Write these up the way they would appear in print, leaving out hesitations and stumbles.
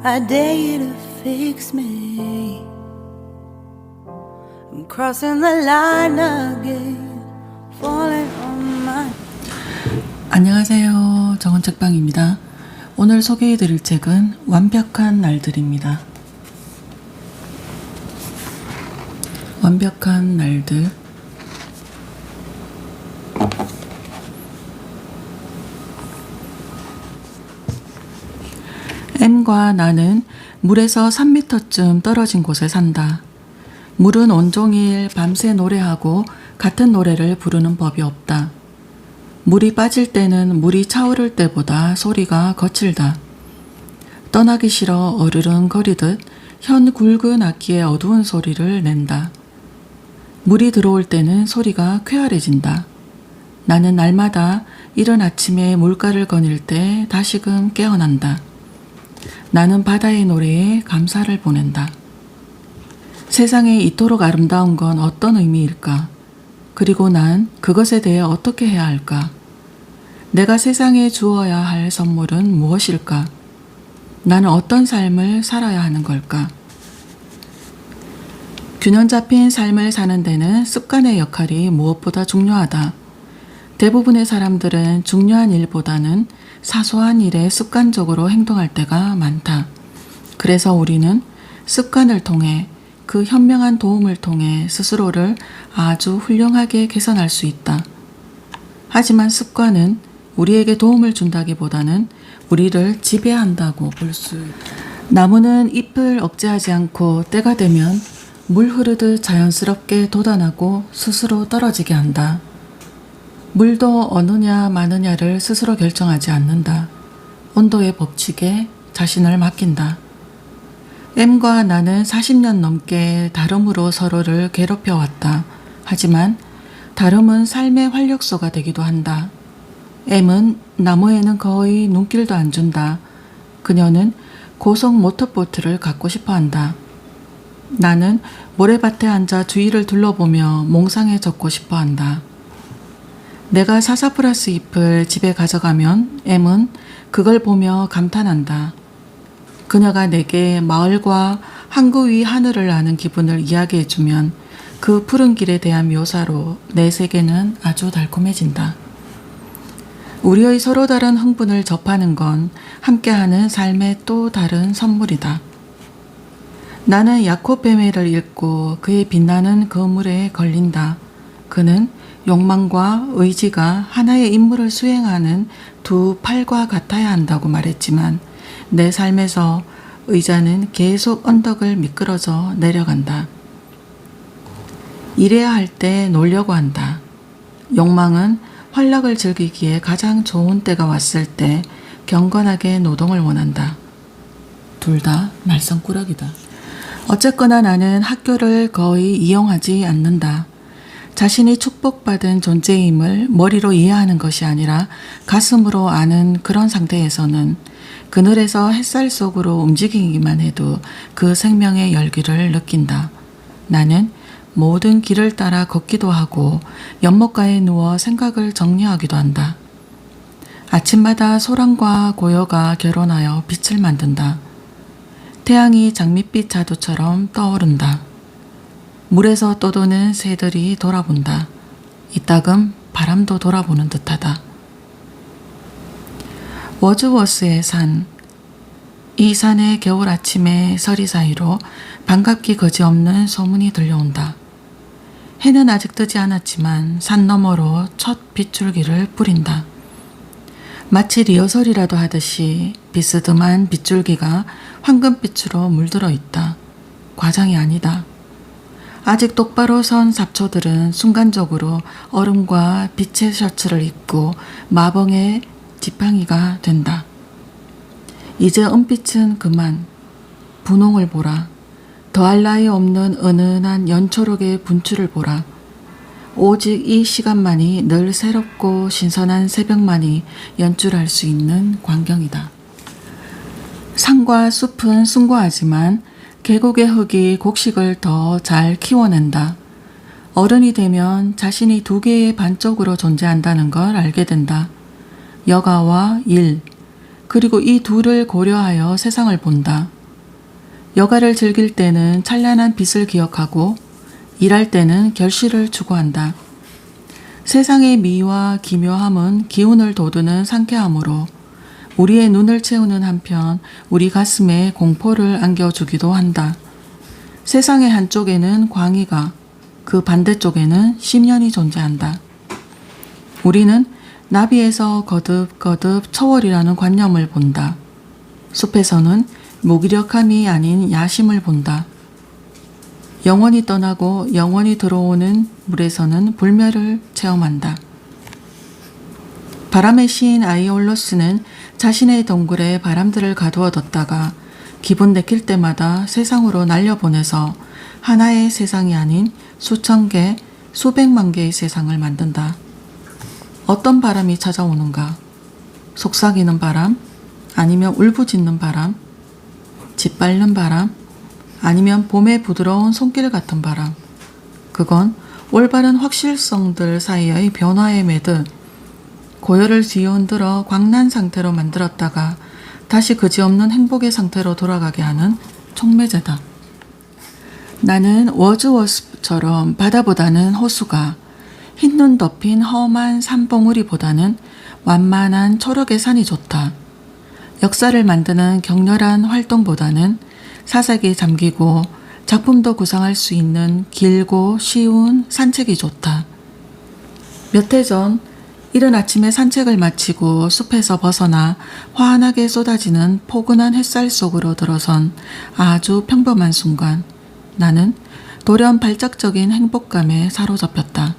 I dare you to fix me. I'm crossing the line again, falling on my. 안녕하세요. 정원책방입니다. 오늘 소개해드릴 책은 완벽한 날들입니다. 완벽한 날들. M과 나는 물에서 3m쯤 떨어진 곳에 산다. 물은 온종일 밤새 노래하고 같은 노래를 부르는 법이 없다. 물이 빠질 때는 물이 차오를 때보다 소리가 거칠다. 떠나기 싫어 어르렁거리듯 현 굵은 악기의 어두운 소리를 낸다. 물이 들어올 때는 소리가 쾌활해진다. 나는 날마다 이른 아침에 물가를 거닐 때 다시금 깨어난다. 나는 바다의 노래에 감사를 보낸다. 세상에 이토록 아름다운 건 어떤 의미일까? 그리고 난 그것에 대해 어떻게 해야 할까? 내가 세상에 주어야 할 선물은 무엇일까? 나는 어떤 삶을 살아야 하는 걸까? 균형 잡힌 삶을 사는 데는 습관의 역할이 무엇보다 중요하다. 대부분의 사람들은 중요한 일보다는 사소한 일에 습관적으로 행동할 때가 많다. 그래서 우리는 습관을 통해 그 현명한 도움을 통해 스스로를 아주 훌륭하게 개선할 수 있다. 하지만 습관은 우리에게 도움을 준다기보다는 우리를 지배한다고 볼 수 있다. 나무는 잎을 억제하지 않고 때가 되면 물 흐르듯 자연스럽게 돋아나고 스스로 떨어지게 한다. 물도 어느냐 마느냐를 스스로 결정하지 않는다. 온도의 법칙에 자신을 맡긴다. M과 나는 40년 넘게 다름으로 서로를 괴롭혀왔다. 하지만 다름은 삶의 활력소가 되기도 한다. M은 나무에는 거의 눈길도 안 준다. 그녀는 고속 모터보트를 갖고 싶어 한다. 나는 모래밭에 앉아 주위를 둘러보며 몽상에 젖고 싶어 한다. 내가 사사프라스 잎을 집에 가져가면 M은 그걸 보며 감탄한다. 그녀가 내게 마을과 항구 위 하늘을 아는 기분을 이야기해주면 그 푸른 길에 대한 묘사로 내 세계는 아주 달콤해진다. 우리의 서로 다른 흥분을 접하는 건 함께하는 삶의 또 다른 선물이다. 나는 야콥 베메를 읽고 그의 빛나는 그물에 걸린다. 그는 욕망과 의지가 하나의 임무를 수행하는 두 팔과 같아야 한다고 말했지만 내 삶에서 의자는 계속 언덕을 미끄러져 내려간다. 일해야 할 때 놀려고 한다. 욕망은 활락을 즐기기에 가장 좋은 때가 왔을 때 경건하게 노동을 원한다. 둘 다 말썽꾸러기다. 어쨌거나 나는 학교를 거의 이용하지 않는다. 자신이 축복받은 존재임을 머리로 이해하는 것이 아니라 가슴으로 아는 그런 상태에서는 그늘에서 햇살 속으로 움직이기만 해도 그 생명의 열기를 느낀다. 나는 모든 길을 따라 걷기도 하고 연못가에 누워 생각을 정리하기도 한다. 아침마다 소란과 고요가 결혼하여 빛을 만든다. 태양이 장밋빛 자두처럼 떠오른다. 물에서 떠도는 새들이 돌아본다. 이따금 바람도 돌아보는 듯하다. 워즈워스의 산. 이 산의 겨울 아침에 서리 사이로 반갑기 거지없는 소문이 들려온다. 해는 아직 뜨지 않았지만 산 너머로 첫 빗줄기를 뿌린다. 마치 리허설이라도 하듯이 비스듬한 빗줄기가 황금빛으로 물들어 있다. 과장이 아니다. 아직 똑바로 선 잡초들은 순간적으로 얼음과 빛의 셔츠를 입고 마벙의 지팡이가 된다. 이제 은빛은 그만. 분홍을 보라. 더할 나위 없는 은은한 연초록의 분출을 보라. 오직 이 시간만이 늘 새롭고 신선한 새벽만이 연출할 수 있는 광경이다. 산과 숲은 숭고하지만 계곡의 흙이 곡식을 더 잘 키워낸다. 어른이 되면 자신이 두 개의 반쪽으로 존재한다는 걸 알게 된다. 여가와 일, 그리고 이 둘을 고려하여 세상을 본다. 여가를 즐길 때는 찬란한 빛을 기억하고 일할 때는 결실을 추구한다. 세상의 미와 기묘함은 기운을 돋우는 상쾌함으로 우리의 눈을 채우는 한편 우리 가슴에 공포를 안겨주기도 한다. 세상의 한쪽에는 광희가, 그 반대쪽에는 심연이 존재한다. 우리는 나비에서 거듭거듭 처월이라는 관념을 본다. 숲에서는 무기력함이 아닌 야심을 본다. 영원히 떠나고 영원히 들어오는 물에서는 불멸을 체험한다. 바람의 시인 아이올로스는 자신의 동굴에 바람들을 가두어뒀다가 기분 내킬 때마다 세상으로 날려보내서 하나의 세상이 아닌 수천 개, 수백만 개의 세상을 만든다. 어떤 바람이 찾아오는가? 속삭이는 바람? 아니면 울부짖는 바람? 짓밟는 바람? 아니면 봄의 부드러운 손길 같은 바람? 그건 올바른 확실성들 사이의 변화에 매듯 고열을 뒤흔들어 광난 상태로 만들었다가 다시 그지없는 행복의 상태로 돌아가게 하는 촉매제다. 나는 워즈워스처럼 바다보다는 호수가, 흰눈 덮인 험한 산봉우리보다는 완만한 초록의 산이 좋다. 역사를 만드는 격렬한 활동보다는 사색에 잠기고 작품도 구상할 수 있는 길고 쉬운 산책이 좋다. 몇 해 전 이른 아침에 산책을 마치고 숲에서 벗어나 환하게 쏟아지는 포근한 햇살 속으로 들어선 아주 평범한 순간 나는 돌연 발작적인 행복감에 사로잡혔다.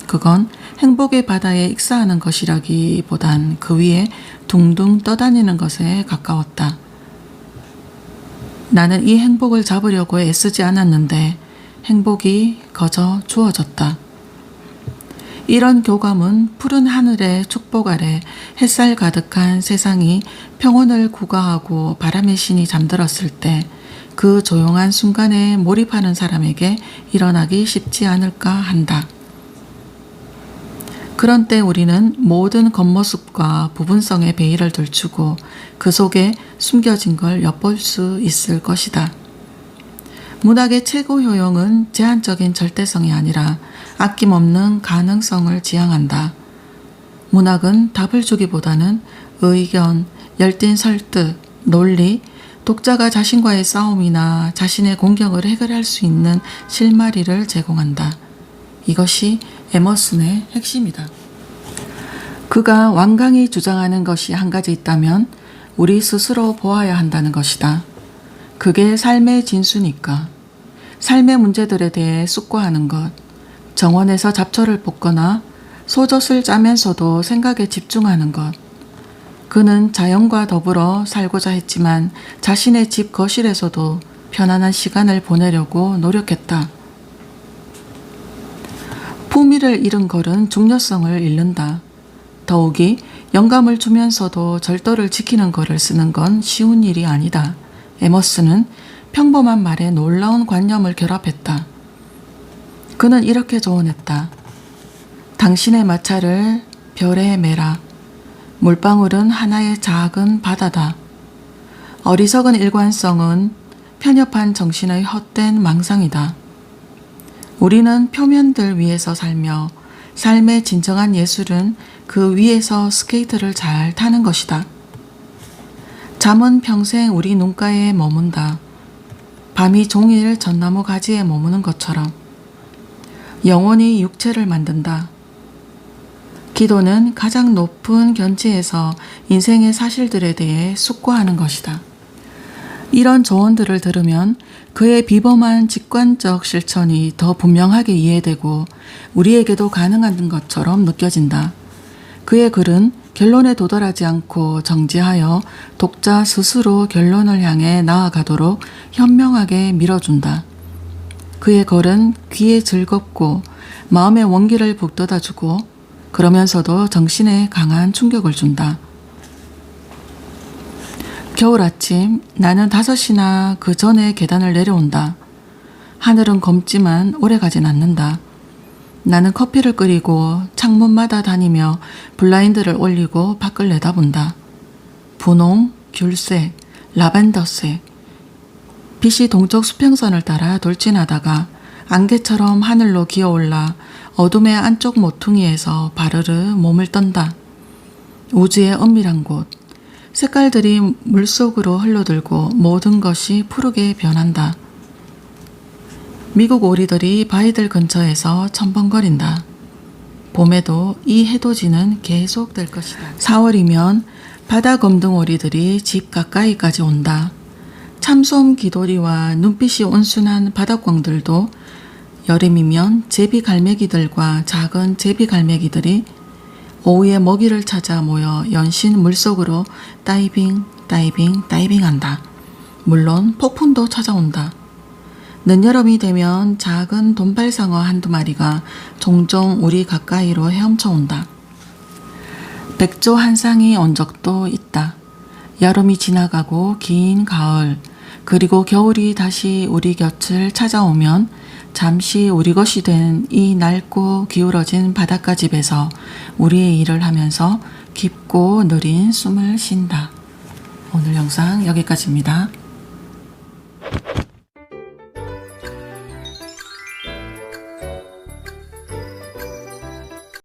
그건 행복의 바다에 익사하는 것이라기보단 그 위에 둥둥 떠다니는 것에 가까웠다. 나는 이 행복을 잡으려고 애쓰지 않았는데 행복이 거저 주어졌다. 이런 교감은 푸른 하늘의 축복 아래 햇살 가득한 세상이 평온을 구가하고 바람의 신이 잠들었을 때 그 조용한 순간에 몰입하는 사람에게 일어나기 쉽지 않을까 한다. 그런 때 우리는 모든 겉모습과 부분성의 베일을 들추고 그 속에 숨겨진 걸 엿볼 수 있을 것이다. 문학의 최고 효용은 제한적인 절대성이 아니라 아낌없는 가능성을 지향한다. 문학은 답을 주기보다는 의견, 열띤 설득, 논리, 독자가 자신과의 싸움이나 자신의 공격을 해결할 수 있는 실마리를 제공한다. 이것이 에머슨의 핵심이다. 그가 완강히 주장하는 것이 한 가지 있다면 우리 스스로 보아야 한다는 것이다. 그게 삶의 진수니까. 삶의 문제들에 대해 숙고하는 것, 정원에서 잡초를 뽑거나 소젖을 짜면서도 생각에 집중하는 것. 그는 자연과 더불어 살고자 했지만 자신의 집 거실에서도 편안한 시간을 보내려고 노력했다. 품위를 잃은 걸은 중요성을 잃는다. 더욱이 영감을 주면서도 절도를 지키는 것을 쓰는 건 쉬운 일이 아니다. 에머슨은 평범한 말에 놀라운 관념을 결합했다. 그는 이렇게 조언했다. 당신의 마차를 별에 매라. 물방울은 하나의 작은 바다다. 어리석은 일관성은 편협한 정신의 헛된 망상이다. 우리는 표면들 위에서 살며 삶의 진정한 예술은 그 위에서 스케이트를 잘 타는 것이다. 잠은 평생 우리 눈가에 머문다. 밤이 종일 전나무 가지에 머무는 것처럼 영혼이 육체를 만든다. 기도는 가장 높은 견지에서 인생의 사실들에 대해 숙고하는 것이다. 이런 조언들을 들으면 그의 비범한 직관적 실천이 더 분명하게 이해되고 우리에게도 가능한 것처럼 느껴진다. 그의 글은 결론에 도달하지 않고 정지하여 독자 스스로 결론을 향해 나아가도록 현명하게 밀어준다. 그의 글은 귀에 즐겁고 마음의 원기를 북돋아주고 그러면서도 정신에 강한 충격을 준다. 겨울 아침 나는 5시나 그 전에 계단을 내려온다. 하늘은 검지만 오래가진 않는다. 나는 커피를 끓이고 창문마다 다니며 블라인드를 올리고 밖을 내다본다. 분홍, 귤색, 라벤더색, 빛이 동쪽 수평선을 따라 돌진하다가 안개처럼 하늘로 기어올라 어둠의 안쪽 모퉁이에서 바르르 몸을 떤다. 우주의 은밀한 곳, 색깔들이 물속으로 흘러들고 모든 것이 푸르게 변한다. 미국 오리들이 바위들 근처에서 첨벙거린다. 봄에도 이 해돋이는 계속될 것이다. 4월이면 바다 검둥오리들이 집 가까이까지 온다. 참솜 기도리와 눈빛이 온순한 바닷광들도 여름이면 제비갈매기들과 작은 제비갈매기들이 오후에 먹이를 찾아 모여 연신 물속으로 다이빙 한다. 물론 폭풍도 찾아온다. 늦여름이 되면 작은 돈발상어 한두 마리가 종종 우리 가까이로 헤엄쳐 온다. 백조 한 쌍이 온 적도 있다. 여름이 지나가고 긴 가을, 그리고 겨울이 다시 우리 곁을 찾아오면 잠시 우리 것이 된 이 낡고 기울어진 바닷가 집에서 우리의 일을 하면서 깊고 느린 숨을 쉰다. 오늘 영상 여기까지입니다.